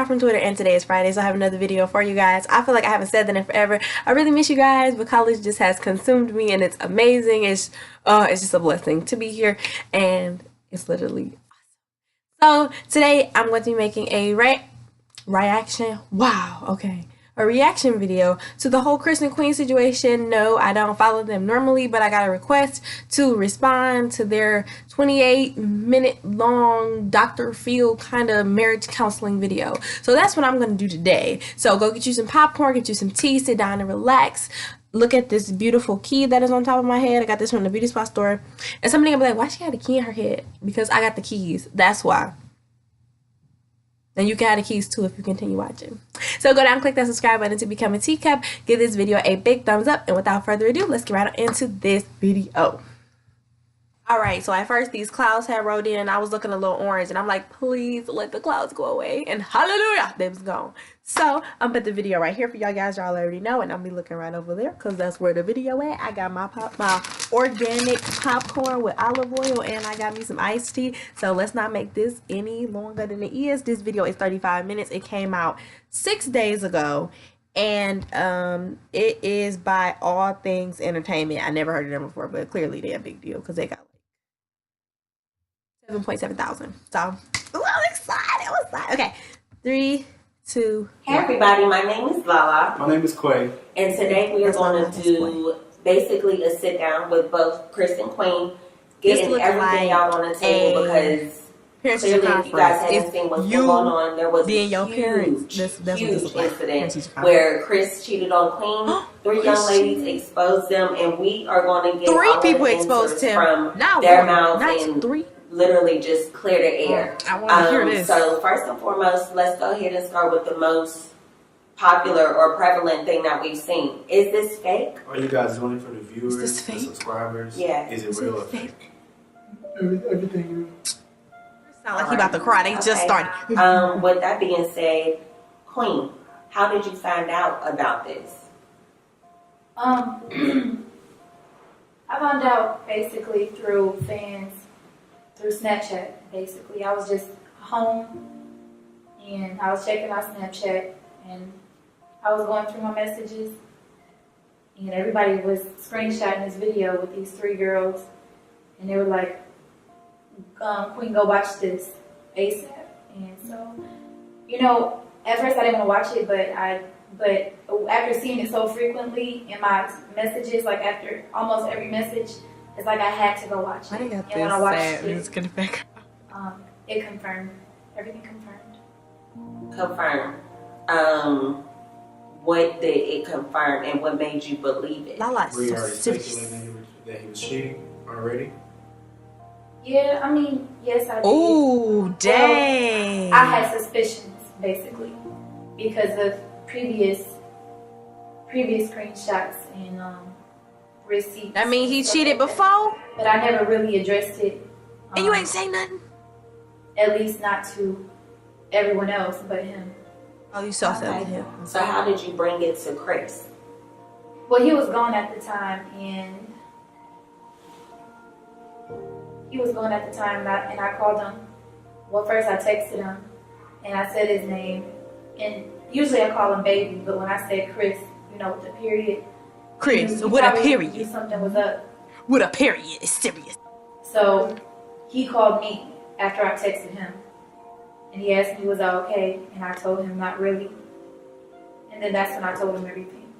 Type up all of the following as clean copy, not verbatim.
Sky from Twitter, and today is Friday, so I have another video for you guys. I feel like I haven't said that in forever. I really miss you guys, but college just has consumed me, and it's amazing. It's just a blessing to be here, and it's literally awesome. So today I'm going to be making a reaction. Wow, okay. A reaction video to the whole Chris and Queen situation. No, I don't follow them normally, but I got a request to respond to their 28-minute long Dr. Phil kind of marriage counseling video. So that's what I'm going to do today. So go get you some popcorn, get you some tea, sit down and relax. Look at this beautiful key that is on top of my head. I got this from the beauty spot store. And somebody will be like, why she got a key in her head? Because I got the keys. That's why. And you can have the keys too if you continue watching. So go down, click that subscribe button to become a teacup. Give this video a big thumbs up. And without further ado, let's get right into this video. Alright, so at first these clouds had rolled in. I was looking a little orange. And I'm like, please let the clouds go away. And hallelujah, they was gone. So I'm put the video right here for y'all guys. Y'all already know. And I'll be looking right over there because that's where the video at. I got my organic popcorn with olive oil. And I got me some iced tea. So let's not make this any longer than it is. This video is 35 minutes. It came out 6 days ago. And it is by All Things Entertainment. I never heard of them before, but clearly they're a big deal because they got like 7.7 thousand. So I'm excited. Okay, 3, 2. Hey everybody, my name is Lala. My name is Quay. And today we are going to do basically a sit down with both Chris and Queen, getting everything like y'all on the table because clearly if you guys hadn't seen what's going on, there was a huge incident where Chris cheated on Queen. 3 young ladies exposed them, and we are going to get 3 people exposed him from not their one, mouths not and 3. Literally just clear the air. I want to hear this. So first and foremost, let's go ahead and start with the most popular or prevalent thing that we've seen. Is this fake? Are you guys doing it for the viewers, the subscribers? Yeah. Is it real or fake? Everything real. Sound like he about to cry. They just started. With that being said, Queen, how did you find out about this? I found out basically through fans, through Snapchat. Basically, I was just home and I was checking my Snapchat and I was going through my messages and everybody was screenshotting this video with these 3 girls and they were like, Queen, go watch this ASAP. And so, you know, at first I didn't want to watch it, but after seeing it so frequently in my messages, like after almost every message, it's like I had to go watch it. And when I watched it, it confirmed. Everything confirmed. Confirmed. What did it confirm and what made you believe it? Were you already speculating that he was cheating already? Yeah, I mean, yes, I did. Oh, dang. Well, I had suspicions, basically, because of previous screenshots and receipts. I mean, he cheated before? But I never really addressed it. And you ain't say nothing? At least not to everyone else but him. Oh, you saw something here. So how did you bring it to Chris? Well, he was gone at the time, and I called him. Well, first I texted him, and I said his name. And usually I call him baby, but when I said Chris, you know, with the period. Chris, with a period. Knew something was up. With a period, it's serious. So he called me after I texted him. And he asked me, was I okay? And I told him, not really. And then that's when I told him everything.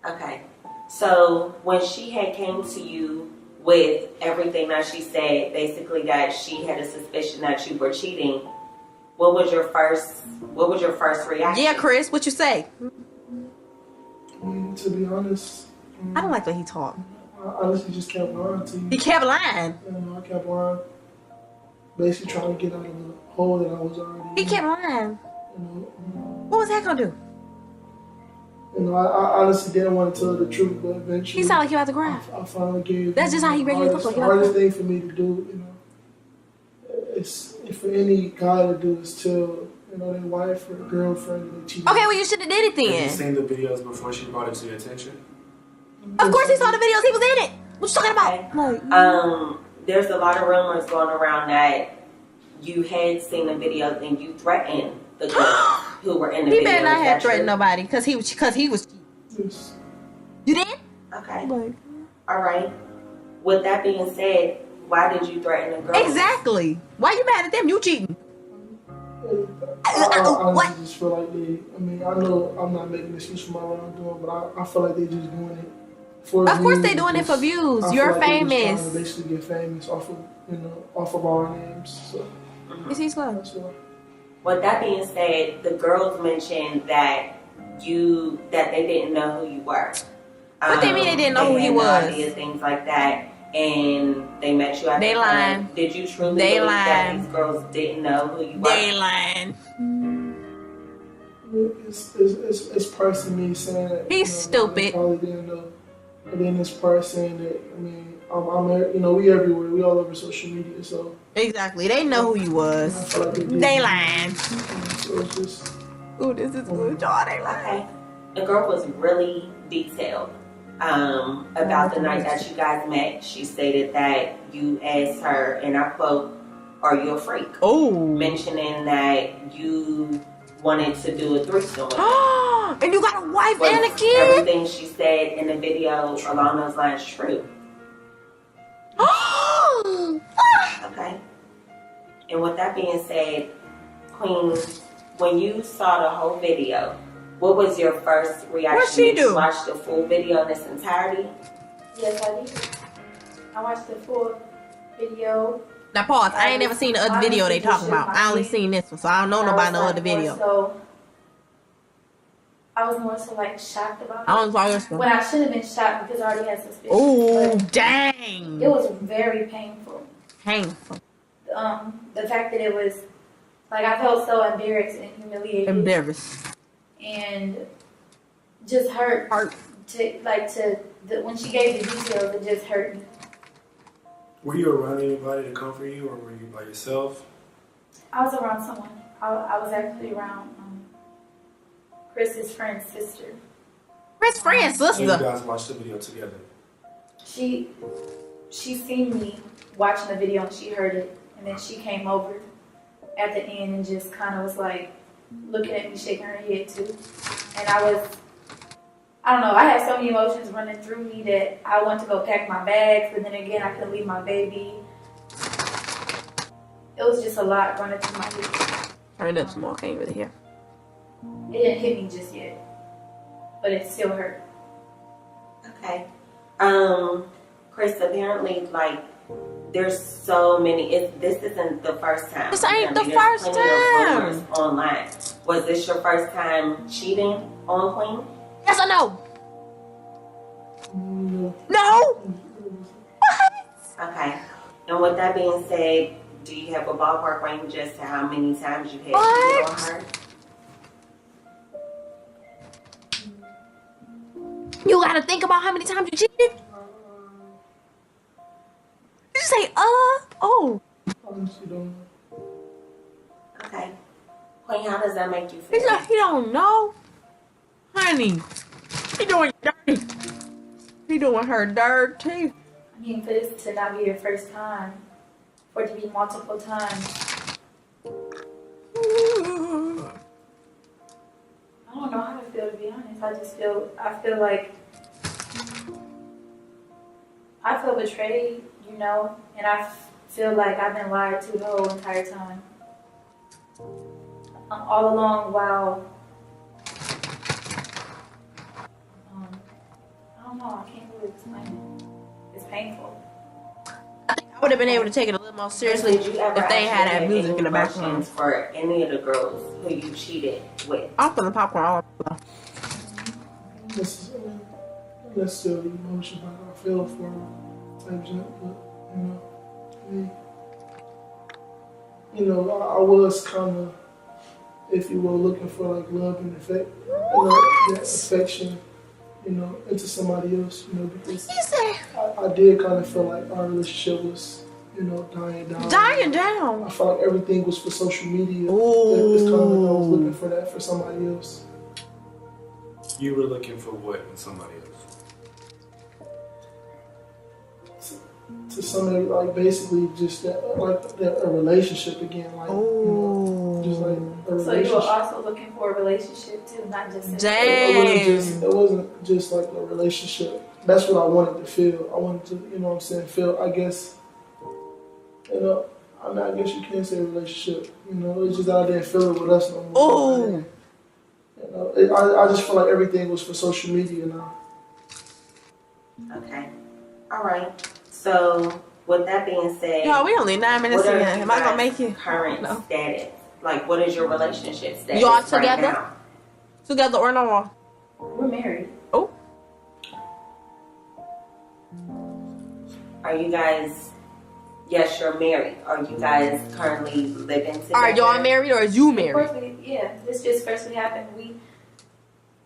Okay. So when she had came to you with everything that she said, basically that she had a suspicion that you were cheating, what was your first reaction? Yeah, Chris, what you say? To be honest, I don't like when he talk. I honestly just kept lying to you. He kept lying. I kept lying. Basically trying to get out of the hole that I was already in. He kept lying. What was that gonna do? I honestly didn't want to tell the truth, but eventually He sounded like he about to cry. I finally gave. That's just how he regularly looks like. The hardest thing for me to do, it's for any guy to do is tell, their wife or girlfriend that they cheated. Okay, well you should have did it then. Have you seen the videos before she brought it to your attention? Of course he saw the videos. He was in it. What you talking about? Okay. There's a lot of rumors going around that you had seen the videos and you threatened the girl. who were in the He video. better not Is have that threatened true? nobody because he was cheating. Yes. You did? Okay. Like, All right. With that being said, why did you threaten the girl? exactly. Why you mad at them? You cheating. I What? honestly just feel like they. I mean, I know I'm not making an excuse for my wrongdoing, but I feel like they just doing it for Of course views. they doing it for views. I feel You're like they just famous. trying to basically get famous off of off of our names. So Is he slow? that's why. With that being said, the girls mentioned that they didn't know who you were. What they mean they didn't know who he had was? No idea, things like that. And they met you at They the lying. club. Did you truly They believe that lying. these girls didn't know who you were? They lying. It's parts of me saying that He's stupid. They probably didn't know, and then it's part saying that. I mean, I'm we everywhere. We all over social media, so Exactly. They know who you was. I feel like They lying. So it's just. Ooh, this is good, y'all. They lying. Okay. The girl was really detailed about the night that you guys met. She stated that you asked her, and I quote, "Are you a freak?" Oh. Mentioning that you wanted to do a threesome with her. And you got a wife Was and a kid? everything she said in the video along those lines true? Okay. And with that being said, Queen, when you saw the whole video, what was your first reaction? What'd she Did you do? watch the full video in its entirety? Yes, I did. I watched the full video. Now pause. I ain't never seen the other video they talking about. I only seen this one, so I don't know nobody no other video. So I was more so like shocked about it. I only saw this one. When I should have been shocked because I already had suspicion. Oh, But dang. it was very painful. Painful. The fact that it was like I felt so embarrassed and humiliated. Embarrassed. And just hurt. When she gave the details, it just hurt me. Were you around anybody to comfort you, or were you by yourself? I was around someone. I was actually around Chris's friend's sister. Chris friend's And you sister. guys watched the video together. She seen me watching the video and she heard it, and then she came over at the end and just kind of was like looking at me, shaking her head too. And I don't know, I had so many emotions running through me that I wanted to go pack my bags, but then again, I couldn't leave my baby. It was just a lot running through my head. Turn it up some more. Can't really hear. It didn't hit me just yet, but it still hurt. Okay. Chris, apparently, like, there's so many. This isn't the first time. This ain't the Apparently, first there's plenty of time. rumors online. Was this your first time cheating on Queen? Yes or no? No. No? Okay. And with that being said, do you have a ballpark range as to how many times you had What? cheated on her? You gotta think about how many times you cheated. You say, oh. Honestly, don't know. Okay. Queen, how does that make you He feel? said he don't know. Honey, he doing dirty. He doing her dirty. I mean, for this to not be your first time, for it to be multiple times, I don't know how to feel, to be honest. I feel like, I feel betrayed, and I feel like I've been lied to the whole entire time. All along while, I don't know, I can't really explain it. It's painful. I would have been able to take it a little more seriously Did you ever if they had that actually music in the any background. questions for any of the girls who you cheated with? I'm feeling popcorn all over. That's still emotion like I feel for type shit, but I was kind of, if you will, looking for like love and that affection, into somebody else, because He said, I did kind of feel like our relationship was, dying down. dying down. I felt like everything was for social media. Ooh. It's kind of like I was looking for that for somebody else. You were looking for what in somebody else? To somebody, like basically just that, like that a relationship again, like Ooh. just like a So relationship. you were also looking for a relationship too, not just Dang. It wasn't just like a relationship. That's what I wanted to feel. I wanted to, you know what I'm saying, feel, I guess, you know, I mean, I guess you can't say relationship. You know, it's just that I didn't feel it with us no more. Oh. You know, I just feel like everything was for social media now. Okay. All right. So, with that being said, Yo, we only 9 minutes what are in. you Am I gonna make guys' it? current No. status? Like, what is your relationship status Y'all right together? now? Together or no? we're married. Oh. Are you guys? Yes, you're married. Are you guys currently living together? Are y'all married or is you Of married? course, this just freshly happened.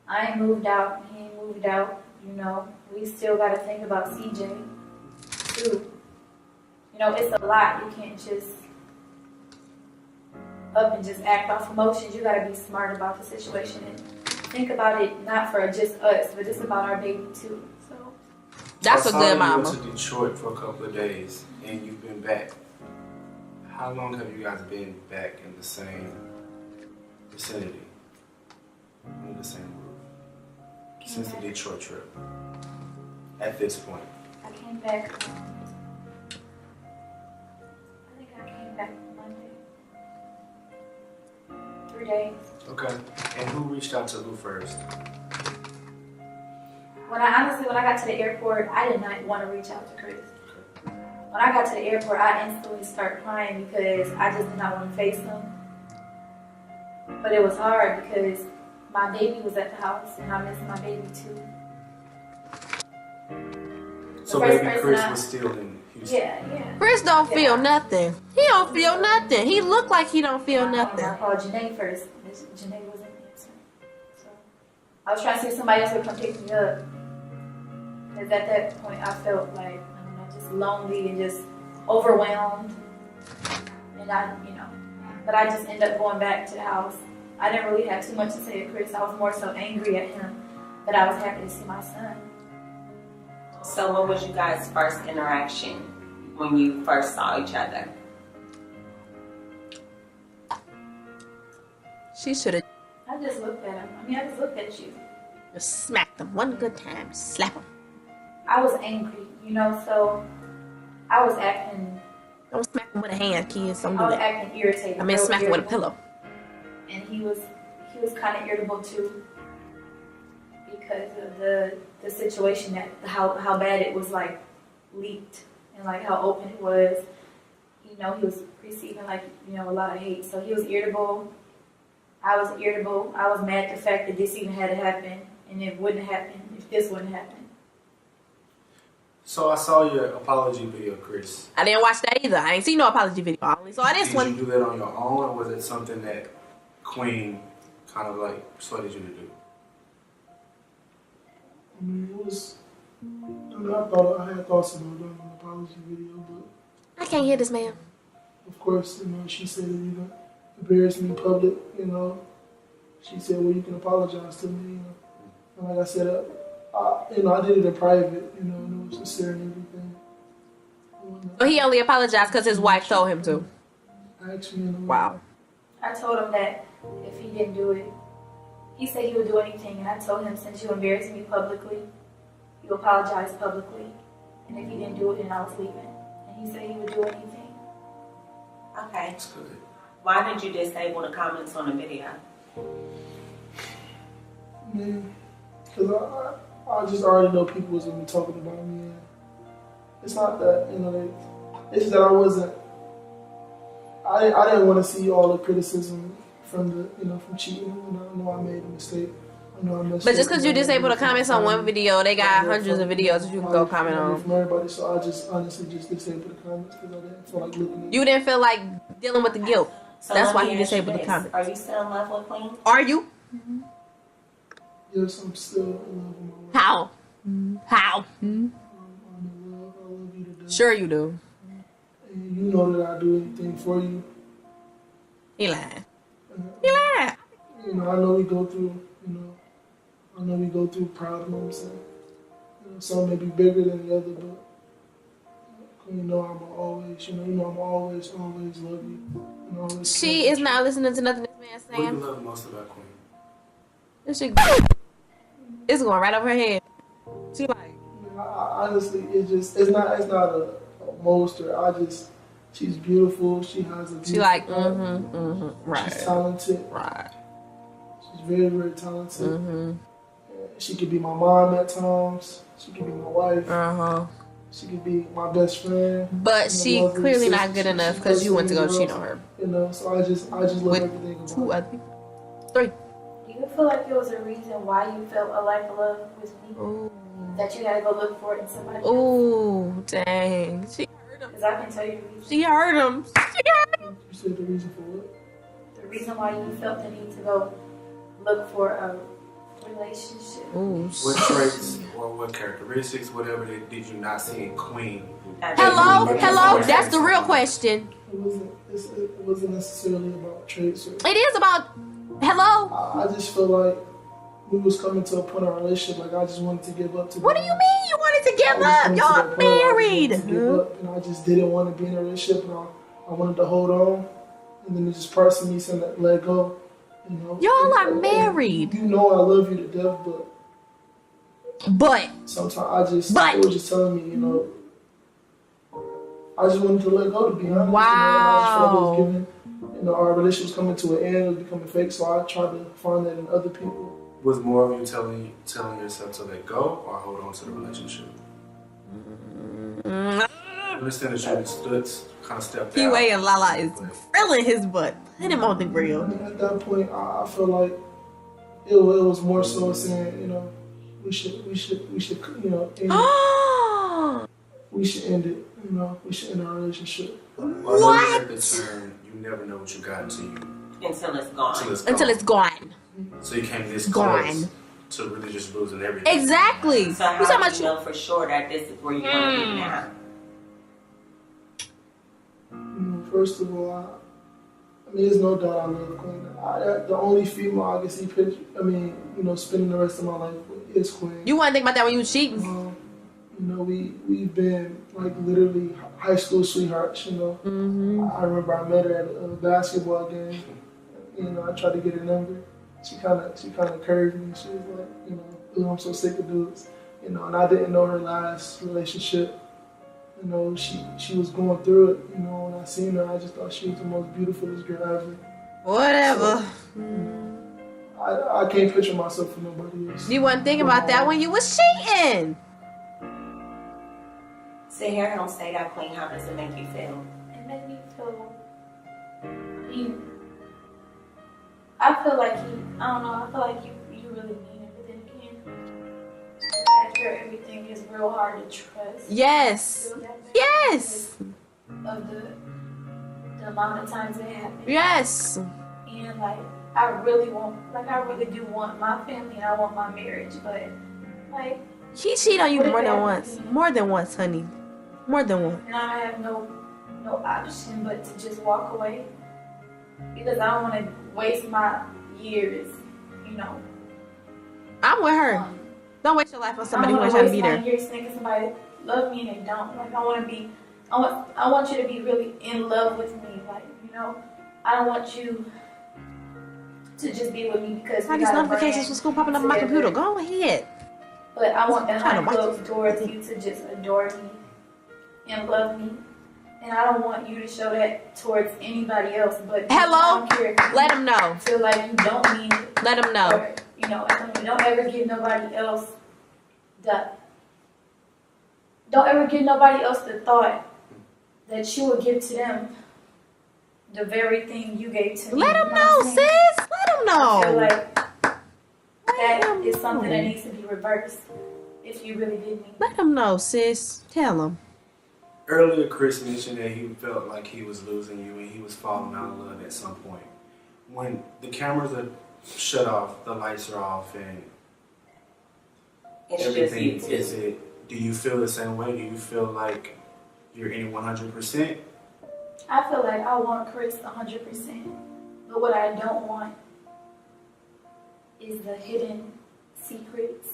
I ain't moved out. He ain't moved out. You know, we still got to think about CJ too. You know, it's a lot. You can't just up and just act off emotions. You got to be smart about the situation and think about it not for just us, but just about our baby too. So That's a good You mama. went to Detroit for a couple of days and you've been back. How long have you guys been back in the same vicinity? In the same group? Since the Detroit trip. At this point. I came back. I think I came back Monday. 3 days. Okay. And who reached out to who first? When I got to the airport, I did not want to reach out to Chris. When I got to the airport, I instantly started crying because I just did not want to face him. But it was hard because my baby was at the house and I missed my baby too. So first baby person Chris I- was still in Houston. Yeah. Chris don't feel Yeah. nothing. He don't feel nothing. He look like he don't feel I nothing. called Janae first. Janae wasn't answering. So I was trying to see if somebody else would come pick me up. Because at that point I felt like, I don't know, just lonely and just overwhelmed. And but I just ended up going back to the house. I didn't really have too much to say to Chris. I was more so angry at him that I was happy to see my son. So, what was you guys' first interaction when you first saw each other? She should have I just looked at him. I just looked at you. just smacked him one good time. Slap him. I was angry, so I was acting Don't smack him with a hand, kids. Don't I do was that. acting irritated. I mean, real smack him with a irritable. pillow. And he was kind of irritable too because of the situation that how bad it was like leaked and like how open it was. He was receiving a lot of hate, so he was irritable. I was irritable. I was mad at the fact that this even had to happen and it wouldn't happen if this wouldn't happen. So I saw your apology video, Chris. I didn't watch that either. I ain't seen no apology video. I only saw this Did one. you do that on your own, or was it something that Queen kind of like persuaded you to do? I mean, it was. I had thoughts about doing an apology video, but I can't hear this man. of course, she said it even embarrassed me in public. She said, "Well, you can apologize to me." And like I said, I did it in private. And it was sincere and everything. But he only apologized because his wife told him to. Actually, Wow. I told him that if he didn't do it, he said he would do anything, and I told him, since you embarrassed me publicly, you apologize publicly, and if he didn't do it, then I was leaving. And he said he would do anything. Okay. That's good. Why did you disable the comments on the video? Because I just already know people was gonna be talking about me. And it's not that it's just that I wasn't. I didn't want to see all the criticism from from cheating. I know I made a mistake. I know I messed But up. just because you disable the comments on one video, they got hundreds of videos that you can go comment on. From everybody, so I just honestly just disabled the comments because I didn't feel like looking at You didn't feel like dealing with the guilt. So That's let why me he ask you disabled the this. comments. Are you still in love with Queen? Are you? Yes, I'm still in love with my wife. How? How? I'm in love. I love you to death. Sure you do. And you know that I do anything for you. He lied. And, He lied. I know we go through, I know we go through problems, and some may be bigger than the other, but You know I'm always, I'm always love you. And always She is not listening to nothing this man's What do you saying. love most about Queen? This shit, it's going right over her head. She like, Honestly, it's not a most or she's beautiful. She has a beautiful she like, heart. right, She's talented. right. She's very, very talented. She could be my mom at times. She could be my wife. She could be my best friend. But she clearly not good enough because you went to go cheat on her. So I just love With everything about 2 her. other people. 3. Do you feel like it was a reason why you felt a lack of love with me? Ooh. That you had to go look for it in somebody else? Ooh, dang. She hurt him. Because I can tell you the reason. She hurt him. You said the reason for what? The reason why you felt the need to go look for a relationship. Ooh. What traits or what characteristics, whatever, did you not see in Queen? Hello. That's the real question. It wasn't necessarily about traits. It is about. Hello. I just feel like we was coming to a point in our relationship. Like I just wanted to give up. What do you mean you wanted to give up? Y'all married. And I just didn't want to be in a relationship, and I wanted to hold on, and then it just parts of me saying that let go. Y'all are married. You know I love you to death, But sometimes it was just telling me, I just wanted to let go, to be honest. I just felt like it was giving, our relationship was coming to an end, it was becoming fake, so I tried to find that in other people. Was more of you telling yourself to let go or hold on to the relationship? I understand that you stood, kind of stepped out. Kiwi and Lala is grilling his butt. Hit him on the grill. At that point, I feel like it was more so saying, we should, end it. We should end it. We should end our relationship. What? At the turn, you never know what you got until Until it's gone. Until it's gone. So you came this Gone. close to really just losing everything. Exactly. So how do you know for sure that this is where you want to be now? First of all, there's no doubt I love Queen. The only female I can see spending the rest of my life with is Queen. You want to think about that when you was cheating? We've been like literally high school sweethearts. I remember I met her at a basketball game. I tried to get her number. She kind of curved me. She was like, "Ooh, I'm so sick of dudes." And I didn't know her last relationship. She was going through it. When I seen her, I just thought she was the most beautifulest girl ever. Whatever. So, I can't picture myself for nobody else. You wasn't thinking about that when you was cheating. Sit here and don't say that, Queen. How does it make you feel? It made me feel. I feel like I feel like you really mean it, but then again, after everything, it's real hard to trust. Yes. Yes. Of the amount of times it happened. Yes. And I really do want my family and I want my marriage, but He cheated on you more than once. More than once, honey. More than once. and I have no option but to just walk away because I don't want to waste my years, I'm with her. Don't waste your life on somebody who ain't trying to be there. I don't want to waste my years thinking somebody love me and they don't. I want you to be really in love with me. I don't want you to just be with me because All these notifications from school popping up on my computer. Go ahead. But I want behind closed doors you to just adore me and love me. And I don't want you to show that towards anybody else. But Hello? I don't care if Let him know. you feel like you don't mean it. Let him know. Or, don't ever give nobody else the thought that you would give to them the very thing you gave to me. Let him know, sis. Let him know. I feel like that is something that needs to be reversed if you really did mean it. Let him know, sis. Tell him. Earlier, Chris mentioned that he felt like he was losing you and he was falling out of love at some point. When the cameras are shut off, the lights are off, and It's everything just you two. do you feel the same way? Do you feel like you're in 100%? I feel like I want Chris 100%, but what I don't want is the hidden secrets,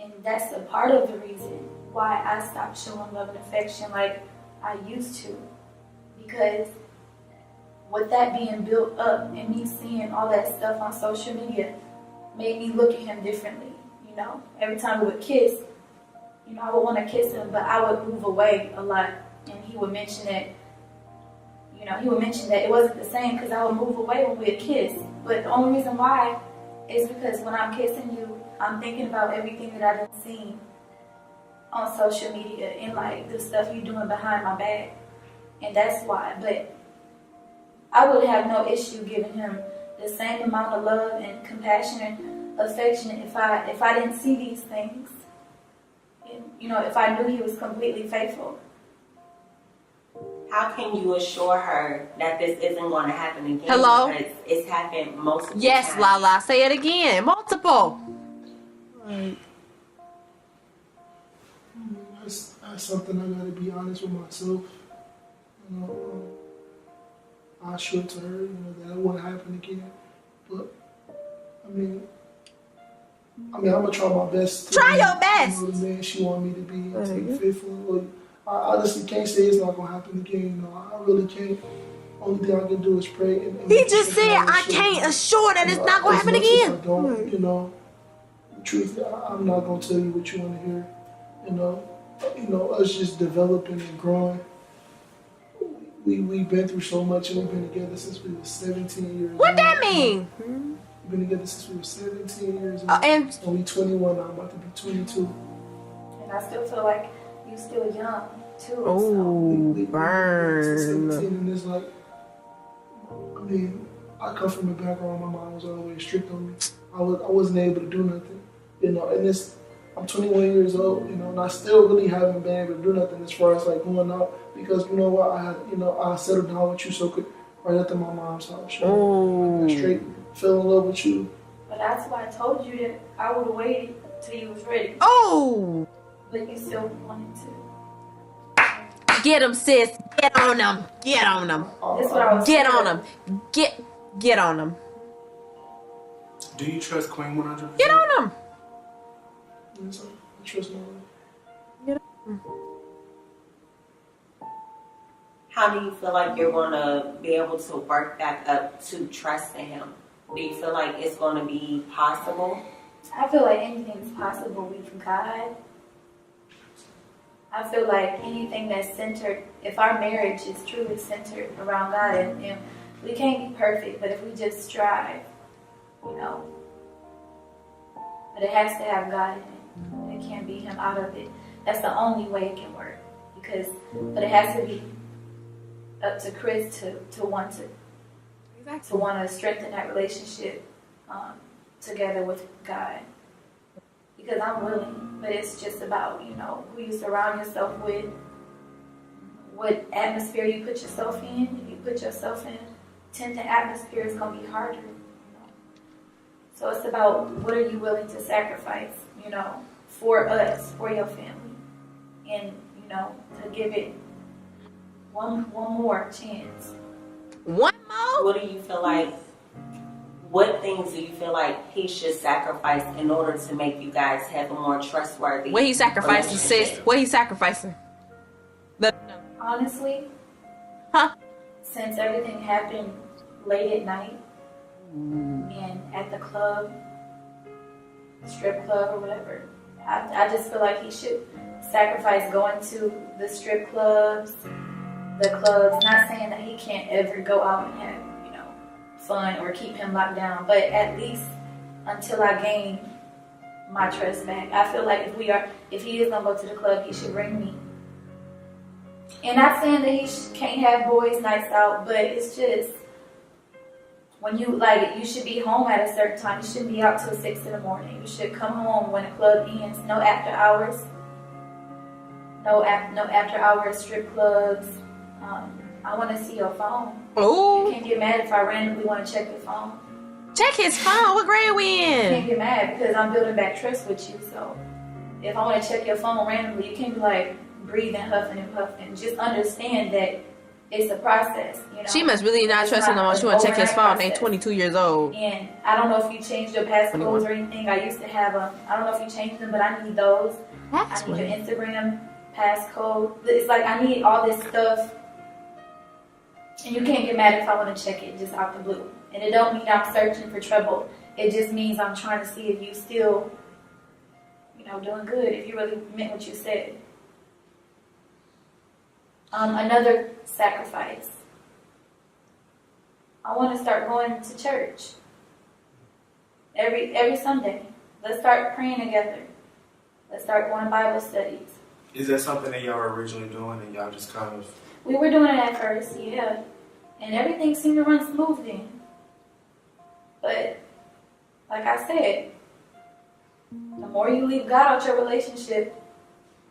and that's a part of the reason why I stopped showing love and affection. I used to, because with that being built up and me seeing all that stuff on social media made me look at him differently. You know, every time we would kiss, you know, I would want to kiss him, but I would move away a lot, and he would mention that. You know, he would mention that it wasn't the same because I would move away when we would kiss. But the only reason why is because when I'm kissing you, I'm thinking about everything that I've been seeing on social media and like the stuff you're doing behind my back. And that's why. But I would have no issue giving him the same amount of love and compassion and affection if I didn't see these things. And, you know, if I knew he was completely faithful. How can you assure her that this isn't going to happen again? Hello? Because it's happened multiple Yes, times. Lala. Say it again. Multiple. Like, that's something I gotta be honest with myself. You know, I assure to her, you know, that it won't happen again. But I'm gonna try my best. Try your best. You know, the man she want me to be faithful. I honestly can't say it's not gonna happen again. You know, I really can't. Only thing I can do is pray. And He just said, I can't assure that it's not going to happen again. I don't, you know, the truth, I'm not gonna tell you what you want to hear. You know, us just developing and growing. We've been through so much, and we've been together since we were 17 years old. What that mean? We've been together since we were 17 years old. And we 21 now, I'm about to be 22. And I still feel like you still young too. oh, We burn. 17, and it's like, I come from a background, my mom was always strict on me. I wasn't able to do nothing, you know, and I'm 21 years old, you know, and I still really haven't been able to do nothing as far as like going out, because you know what, I settled down with you so quick right after my mom's house. You know? I straight fell in love with you. But that's why I told you that I would have waited till you was ready. Oh, But you still wanted to. get him, sis. Get on him. Get on him. That's what I was Get saying. on him. Get on him. Do you trust Queen 100%? Get on him. Yes, I trust my wife. How do you feel like you're going to be able to work back up to trust in him? Do you feel like it's going to be possible? I feel like anything is possible with God. I feel like anything that's centered, if our marriage is truly centered around God, and we can't be perfect, but if we just strive, you know, but it has to have God in it. It can't be him out of it. That's the only way it can work. But it has to be up to Chris to want to strengthen that relationship together with God. Because I'm willing, but it's just about, you know, who you surround yourself with, what atmosphere you put yourself in. If you put yourself in tempting atmosphere, it's going to be harder, you know. So it's about what are you willing to sacrifice, you know, for us, for your family, and, you know, to give it one more chance. One more? What do you feel like, what things do you feel like he should sacrifice in order to make you guys have a more trustworthy What he sacrificing, sis? relationship? What he sacrificing? Honestly, since everything happened late at night and at the club, strip club or whatever, I just feel like he should sacrifice going to the strip clubs, the clubs. Not saying that he can't ever go out and have, you know, fun or keep him locked down, but at least until I gain my trust back. I feel like if he is gonna go to the club, he should bring me. And not saying that he can't have boys' nights out, but it's just when you should be home at a certain time. You shouldn't be out till 6 in the morning. You should come home when the club ends. No after hours. No after hours strip clubs. I want to see your phone. Oh, You can't get mad if I randomly want to check your phone. check his phone. What grade we You can't in? get mad because I'm building back trust with you. So if I want to check your phone randomly, you can't be like breathing, huffing and puffing. Just understand that it's a process. You know. She must really not It's trust him no more. an She want to check his overnight phone. They process. 22 years old. And I don't know if you changed your passcodes 21. or anything. I used to have them. I don't know if you changed them, but I need those. I need your Password. Instagram passcode. It's like I need all this stuff, and you can't get mad if I want to check it just out the blue. And it don't mean I'm searching for trouble. It just means I'm trying to see if you still, doing good, if you really meant what you said. Another sacrifice. I want to start going to church every Sunday. Let's start praying together. Let's start going to Bible studies. Is that something that y'all were originally doing and y'all just kind of... We were doing it at first, yeah. And everything seemed to run smooth then. But, like I said, the more you leave God out your relationship,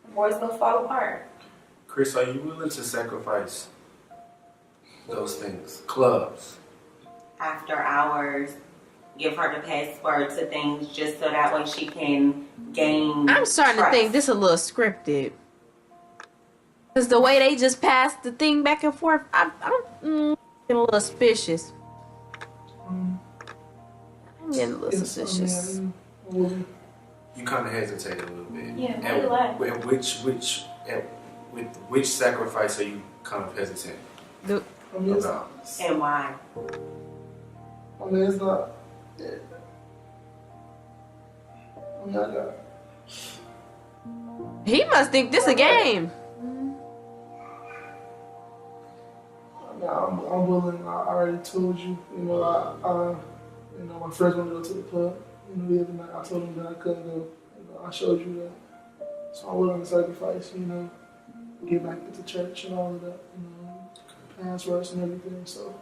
the more it's going to fall apart. Chris, are you willing to sacrifice those things? Clubs. After hours, give her the password to things just so that way she can gain I'm starting trust. to think this a little scripted. Because the way they just passed the thing back and forth, I'm getting a little suspicious. I'm getting a little suspicious. You kind of hesitate a little bit. Yeah, with which sacrifice are you kind of hesitant about? And why? I mean, it's not. I got. He must think this a game. I'm willing. I already told you. My friends want to go to the club. The other night I told them that I couldn't go. I showed you that. So I'm willing to sacrifice. Get back into church and all of that. Passwords and everything. So,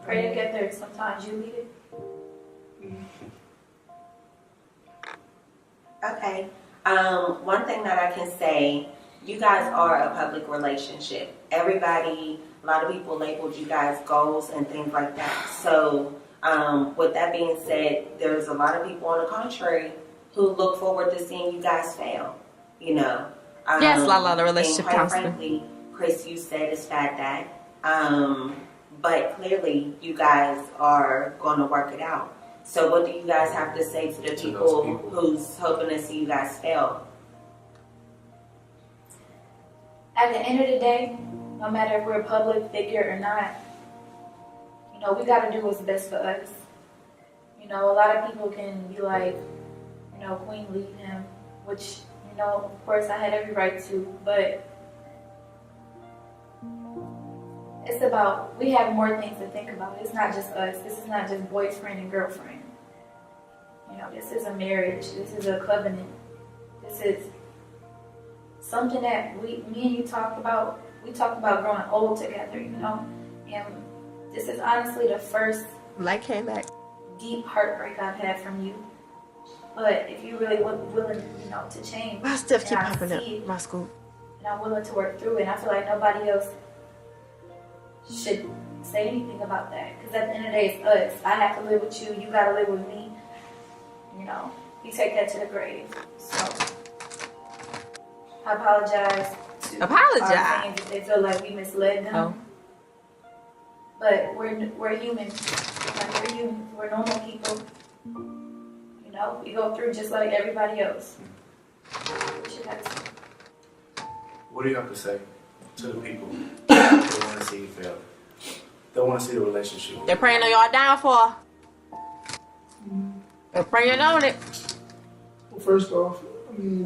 Pray together. Sometimes you lead it. Okay. One thing that I can say, you guys are a public relationship. A lot of people labeled you guys goals and things like that. So, with that being said, there's a lot of people on the contrary who look forward to seeing you guys fail. Yes, a lot of relationship and quite counseling. frankly, Chris, you said it's fat that. But clearly, you guys are going to work it out. So what do you guys have to say to the people who's hoping to see you guys fail? At the end of the day, no matter if we're a public figure or not, we got to do what's best for us. A lot of people can be like, Queen, leave him, which, of course I had every right to, but it's about, we have more things to think about. It's not just us. This is not just boyfriend and girlfriend. This is a marriage. This is a covenant. This is something that me and you talked about. We talked about growing old together, and this is honestly the first Came back. deep heartbreak I've had from you. But if you really willing, to change, My stuff keep and I popping up. see it, My school. and I'm willing to work through it, and I feel like nobody else should say anything about that. Because at the end of the day, it's us. I have to live with you. You got to live with me. We take that to the grave. So I apologize to our fans if they feel like we misled them. Oh. But we're human. We're human. We're normal people. We go through just like everybody else. We should have to say. What do you have to say to the people that want to see you fail? They want to see the relationship. They're praying on y'all downfall. They're praying on it. Well, first off,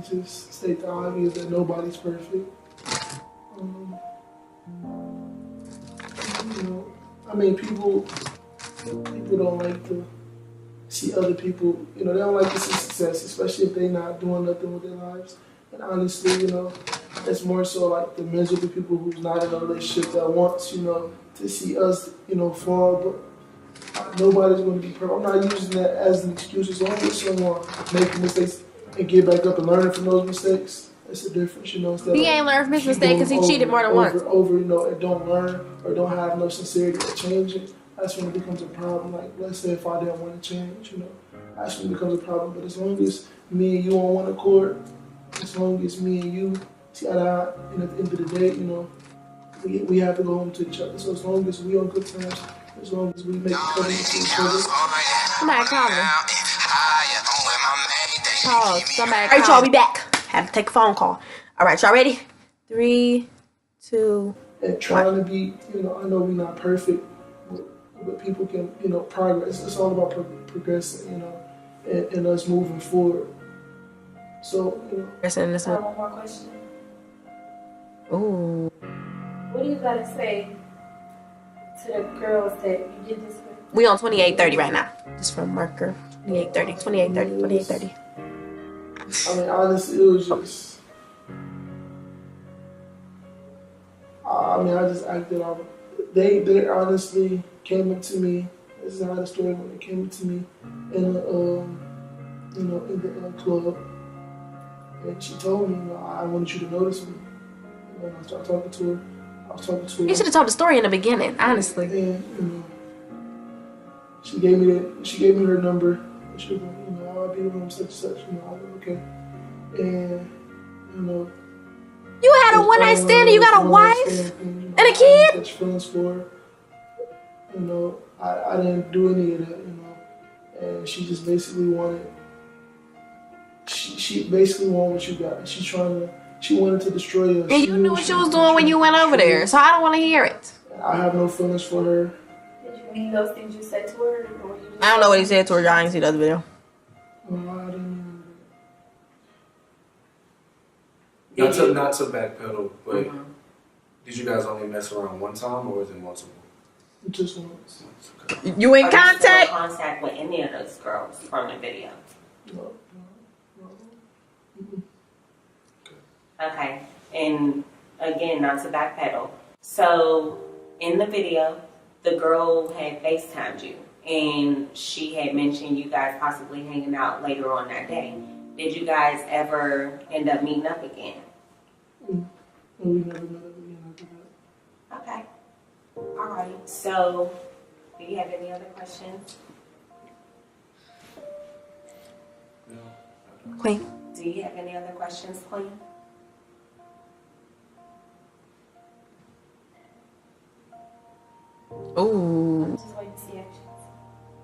just state the obvious that nobody's perfect. People don't like to see other people, they don't like to see success, especially if they're not doing nothing with their lives. And honestly, it's more so like the miserable people who's not in a relationship that wants, to see us, fall. But nobody's going to be perfect. I'm not using that as an excuse. As long as someone making mistakes and get back up and learning from those mistakes, it's a difference, Instead He ain't learned from his mistake because he cheated more than once. And don't learn or don't have no sincerity to change it. That's when it becomes a problem. Like, let's say if I didn't want to change, that's when it becomes a problem. But as long as me and you on one accord, as long as me and you see eye to eye, and at the end of the day, we have to go home to each other. So as long as we on good terms, as long as we make covenants to each other. Somebody call me. Pause. Somebody call me. Alright, y'all, we back. Had to take a phone call. All right, y'all ready? 3, 2. And trying to be, I know we're not perfect, but people can, progress. It's all about progressing, and us moving forward. So, I have one more question. Ooh. What do you gotta say to the girls that you did this with? We on 28:30 right now. Just from marker. 28:30. 28:30. 28:30. I mean, honestly, it was just. I just acted out. They honestly came into me. This is how the story went. They came into me in the club, and she told me, I wanted you to notice me. And I started talking to her. I was talking to her. You should have told the story in the beginning, honestly. And she gave me her number. And she was like, I'll be in room such and such. I was like, okay. And you had a one night stand and you got a wife and a kid? Such feelings for her. I didn't do any of that, And she just basically wanted. She basically wanted what you got. She wanted to destroy us. And you knew what she was doing when you went over there, so I don't want to hear it. I have no feelings for her. Did you mean those things you said to her? Or you just I don't know what he said to her, y'all. I didn't see the other video. No, I didn't. Not to backpedal, but did you guys only mess around one time, or was it multiple? Just once. Okay. You in Are you still in contact? contact with any of those girls from the video? No. Okay, and again, not to backpedal. So, in the video, the girl had FaceTimed you, and she had mentioned you guys possibly hanging out later on that day. Did you guys ever end up meeting up again? We never met up again after that. Okay. All right. So, do you have any other questions? No. Queen. Do you have any other questions, Queen? Ooh. just wait to see actions?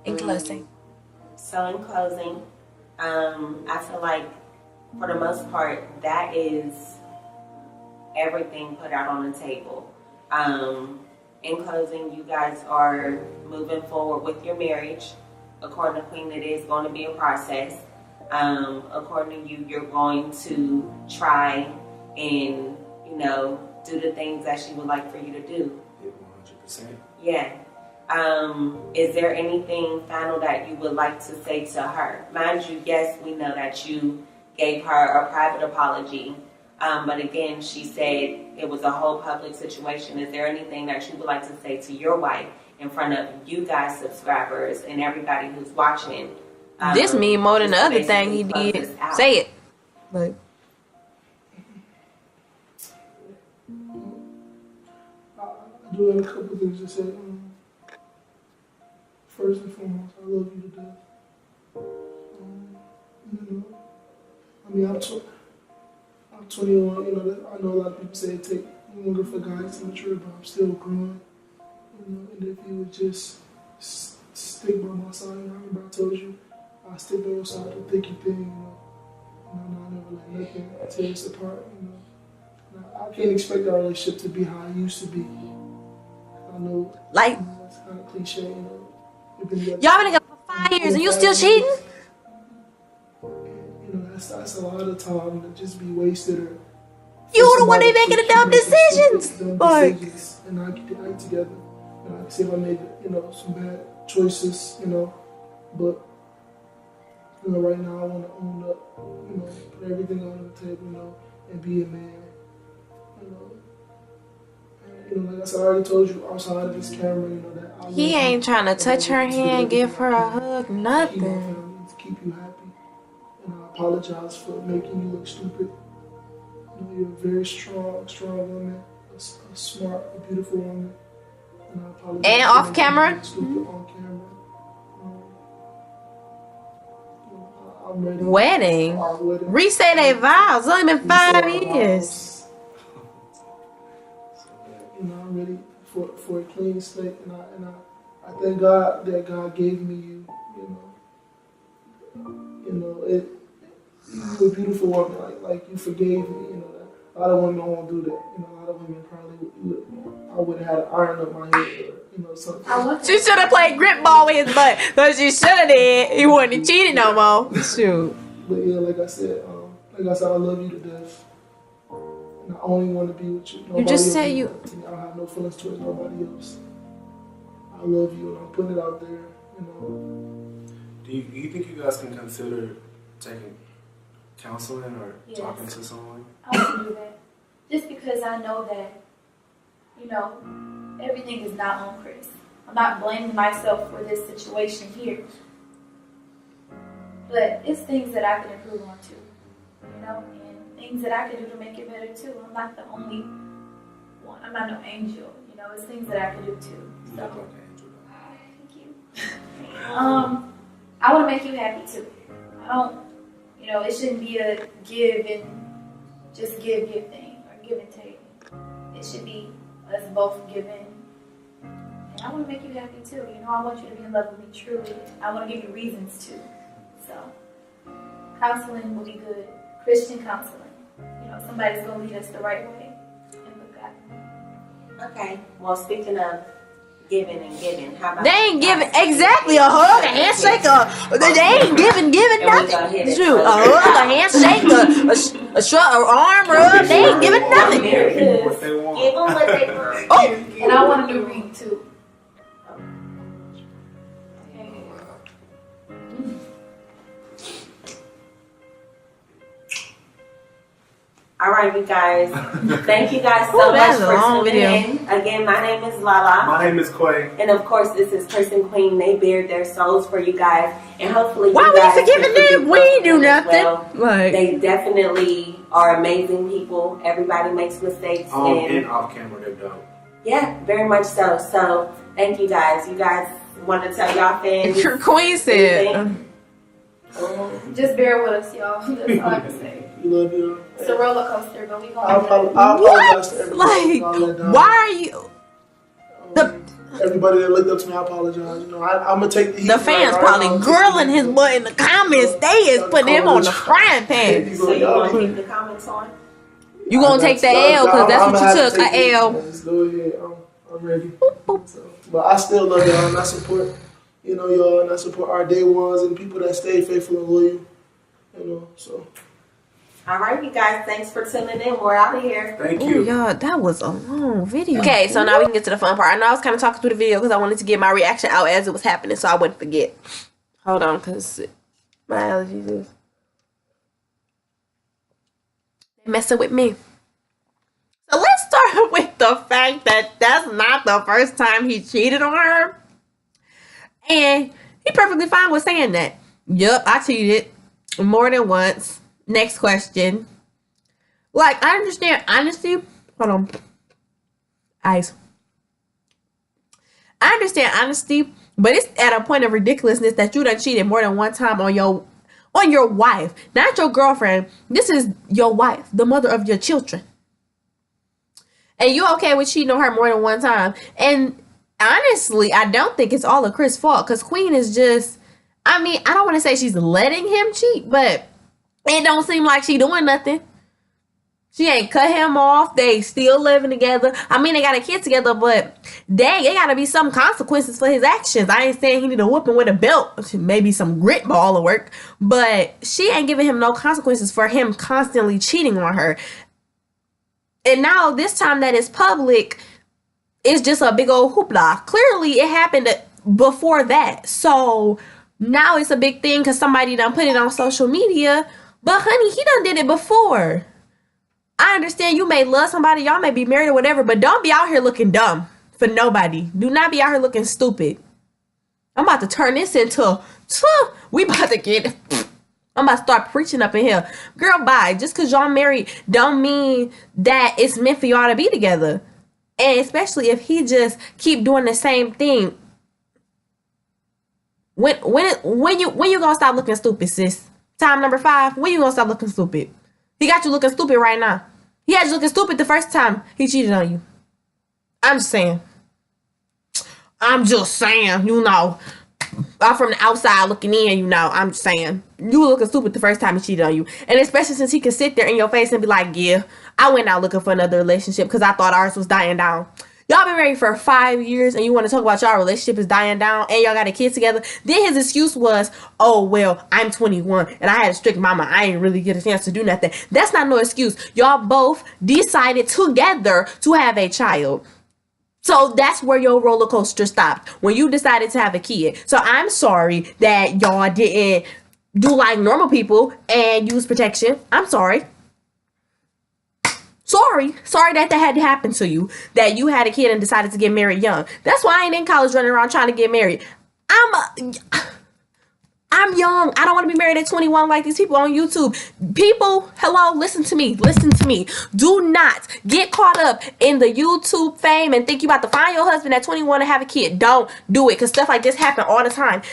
In closing. So in closing, I feel like for the most part, that is everything put out on the table. In closing, you guys are moving forward with your marriage. According to Queen, it is going to be a process. According to you, you're going to try and, do the things that she would like for you to do. 100%. Yeah. Is there anything final that you would like to say to her? Mind you, yes, we know that you gave her a private apology. But again, she said it was a whole public situation. Is there anything that you would like to say to your wife in front of you guys, subscribers, and everybody who's watching? This mean more than the to other thing he basically close did. this out? Say it. Like, I do have a couple things to say. First and foremost, I love you to death. I'm 21. I know a lot of people say it take longer for guys to mature, but I'm still growing. And if you would just stick by my side, I remember I told you I stick by your side through thick and thin. I never let nothing tear us apart. Now, I can't expect our relationship to be how it used to be. I know, like it's kind of cliche. We've been together. y'all been together for 5 years and you still cheating? That's a lot of time to just be wasted. Or You the one that making the dumb decisions. Like, and I get to act together. And I can say if I made some bad choices, but right now I want to own up, put everything on the table, and be a man. Like I said, I already told you outside of this camera, that I he love ain't you. trying to touch her I love you hand, to give her a everything hug, I can. nothing. Keep my family, to keep you happy. And I apologize for making you look stupid. You're a very strong woman, a smart, a beautiful woman. And I apologize. And for off making you camera? look stupid on camera. I'm ready Wedding? for our wedding. Re-say they vows. It's only been 5 Reset our years. vows. I'm ready for a clean slate, and I thank God that God gave me you. you're a beautiful woman. Like you forgave me. You know that. A lot of women don't want to do that. You know, a lot of women probably I would have had an iron up my head or something. She should have played grip ball with his butt. But she should have did. He wouldn't have cheated no more. Shoot. But yeah, like I said, I love you to death. And I only want to be with you. Nobody You just else said means you. nothing to me. I don't have no feelings towards nobody else. I love you, and I'm putting it out there. You know. Do you think you guys can consider taking counseling or Yes. talking to someone? I want to do that. Just because I know that, you know, everything is not on Chris. I'm not blaming myself for this situation here. But it's things that I can improve on too. You know, and things that I can do to make it better too. I'm not the only one. I'm not no angel. You know, it's things that I can do too. You So, look like an angel. thank you. I want to make you happy too. I don't, you know, it shouldn't be a give and just give thing or give and take. It should be us both giving. And I want to make you happy too. You know, I want you to be in love with me truly. I want to give you reasons to. So, counseling will be good. Christian counseling. You know, somebody's going to lead us the right way. And look at Okay. Well, speaking of giving and giving, how about They ain't giving exactly a hug, a handshake, they ain't giving nothing. Shoot, a hug, a handshake, a arm rub. They ain't giving nothing. Give them what they Give want. them what they want. Oh, And I want a new ring too. Okay. All right, you guys. Thank you guys so Ooh, much that's a for long tuning video. in. Again, my name is Lala. My name is Quay. And of course, this is Chris and Queen. They bared their souls for you guys. And hopefully why you we guys forgiving can them? We forgive ain't do them as nothing. well. Like, They definitely are amazing people. Everybody makes mistakes. On and and off camera, they're dope. yeah, very much so. So thank you guys. You guys want to tell y'all fans? your queen said. anything? Just bear with us, y'all. That's all I can say. We love you. It's a roller coaster, but we I gonna apologize to everybody. Like, I let down. why are you? Everybody that looked up to me, I apologize. You know, I'm gonna take the heat. The fans probably grilling his butt in the comments. They is putting him on the frying pan. So you want to keep the comments on? You gonna take the L because that's what you took, a L. Let's go ahead. I'm ready. So, but I still love y'all and I support, you know, y'all, and I support our day ones and people that stay faithful and loyal. You know, so. All right, you guys. Thanks for tuning in. We're out of here. Thank Ooh, you. y'all, that was a long video. Okay, so now we can get to the fun part. I know I was kind of talking through the video because I wanted to get my reaction out as it was happening so I wouldn't forget. Hold on, because my allergies is messing with me. So let's start with the fact that that's not the first time he cheated on her. And he perfectly fine with saying that. Yup, I cheated more than once. Next question. Like, I understand honesty. Hold on. Eyes. I understand honesty, but it's at a point of ridiculousness that you done cheated more than one time on your wife. Not your girlfriend. This is your wife, the mother of your children. And you okay with cheating on her more than one time. And honestly, I don't think it's all of Chris' fault. Because Queen is just, I mean, I don't want to say she's letting him cheat, but it don't seem like she doing nothing. She ain't cut him off. They still living together. I mean, they got a kid together, but dang, it gotta be some consequences for his actions. I ain't saying he need a whooping with a belt. Maybe some grit ball will work. But she ain't giving him no consequences for him constantly cheating on her. And now this time that it's public, it's just a big old hoopla. Clearly, it happened before that. So now it's a big thing because somebody done put it on social media. But honey, he done did it before. I understand you may love somebody, y'all may be married or whatever, but don't be out here looking dumb for nobody. Do not be out here looking stupid. I'm about to turn this into, we about to get, I'm about to start preaching up in here. Girl, bye. Just because y'all married don't mean that it's meant for y'all to be together. And especially if he just keep doing the same thing. When you gonna stop looking stupid, sis? Time number 5, when you gonna stop looking stupid? He got you looking stupid right now. He had you looking stupid the first time he cheated on you. I'm just saying, you know. I'm from the outside looking in, you know. I'm just saying, you were looking stupid the first time he cheated on you. And especially since he could sit there in your face and be like, yeah, I went out looking for another relationship because I thought ours was dying down. Y'all been married for 5 years and you want to talk about y'all relationship is dying down and y'all got a kid together. Then his excuse was, oh, well, I'm 21 and I had a strict mama. I ain't really get a chance to do nothing. That's not no excuse. Y'all both decided together to have a child. So that's where your roller coaster stopped, when you decided to have a kid. So I'm sorry that y'all didn't do like normal people and use protection. I'm sorry. Sorry that had to happen to you, that you had a kid and decided to get married young. That's why I ain't in college running around trying to get married. I'm young. I don't want to be married at 21 like these people on YouTube. People, hello, listen to me. Do not get caught up in the YouTube fame and think you about to find your husband at 21 and have a kid. Don't do it, because stuff like this happen all the time.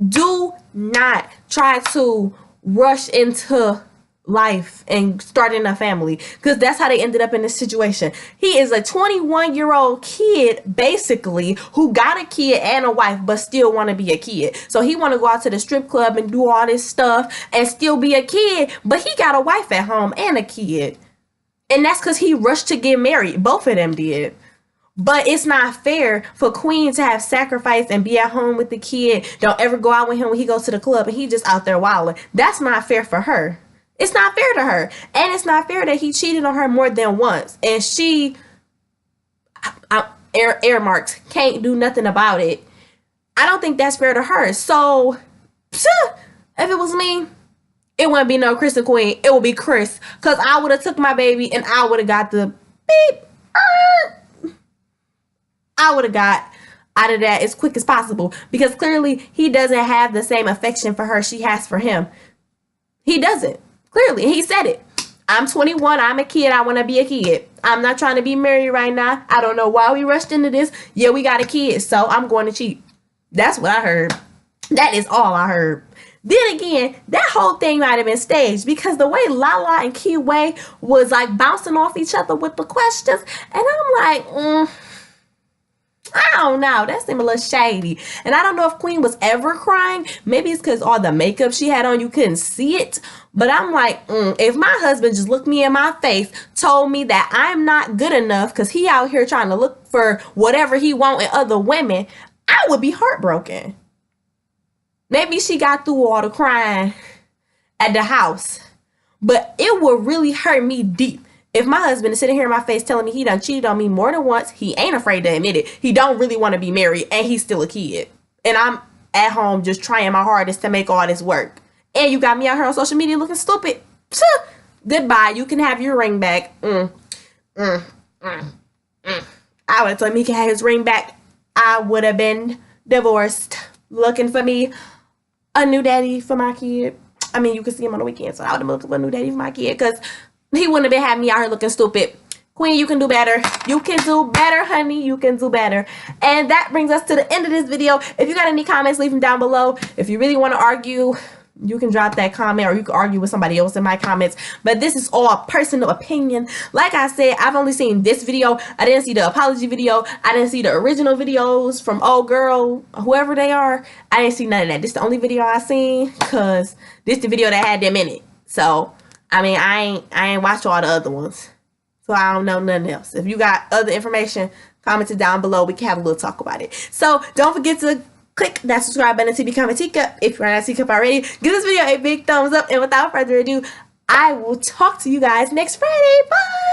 Do not try to rush into life and starting a family, because that's how they ended up in this situation. He is a 21-year-old kid basically who got a kid and a wife but still want to be a kid. So he want to go out to the strip club and do all this stuff and still be a kid, but he got a wife at home and a kid, and that's because he rushed to get married. Both of them did. But it's not fair for Queen to have sacrificed and be at home with the kid. Don't ever go out with him when he goes to the club and he just out there wilding. That's not fair for her. It's not fair to her. And it's not fair that he cheated on her more than once. And she, air marks, can't do nothing about it. I don't think that's fair to her. So, if it was me, it wouldn't be no Chris and Queen. It would be Chris. Because I would have took my baby and I would have got the beep. I would have got out of that as quick as possible. Because clearly he doesn't have the same affection for her she has for him. He doesn't. Clearly, he said it. I'm 21. I'm a kid. I want to be a kid. I'm not trying to be married right now. I don't know why we rushed into this. Yeah, we got a kid, so I'm going to cheat. That's what I heard. That is all I heard. Then again, that whole thing might have been staged, because the way Lala and Kiway was like bouncing off each other with the questions, and I'm like, I don't know. That seemed a little shady. And I don't know if Queen was ever crying. Maybe it's because all the makeup she had on, you couldn't see it. But I'm like, if my husband just looked me in my face, told me that I'm not good enough because he out here trying to look for whatever he want in other women, I would be heartbroken. Maybe she got through all the crying at the house, but it would really hurt me deep if my husband is sitting here in my face telling me he done cheated on me more than once. He ain't afraid to admit it. He don't really want to be married, and he's still a kid. And I'm at home just trying my hardest to make all this work. And you got me out here on social media looking stupid. Goodbye. You can have your ring back. I would have told him he can have his ring back. I would have been divorced. Looking for me a new daddy for my kid. I mean, you can see him on the weekend, so I would have been looking for a new daddy for my kid, because he wouldn't have been having me out here looking stupid. Queen, you can do better. You can do better, honey. You can do better. And that brings us to the end of this video. If you got any comments, leave them down below. If you really want to argue, you can drop that comment, or you can argue with somebody else in my comments. But this is all personal opinion. Like I said, I've only seen this video. I didn't see the apology video. I didn't see the original videos from old girl, whoever they are. I didn't see none of that. This is the only video I seen, because this is the video that had them in it. So, I mean, I ain't watched all the other ones. So I don't know nothing else. If you got other information, comment it down below. We can have a little talk about it. So don't forget to click that subscribe button to become a teacup. If you're not a teacup already, give this video a big thumbs up. And without further ado, I will talk to you guys next Friday. Bye!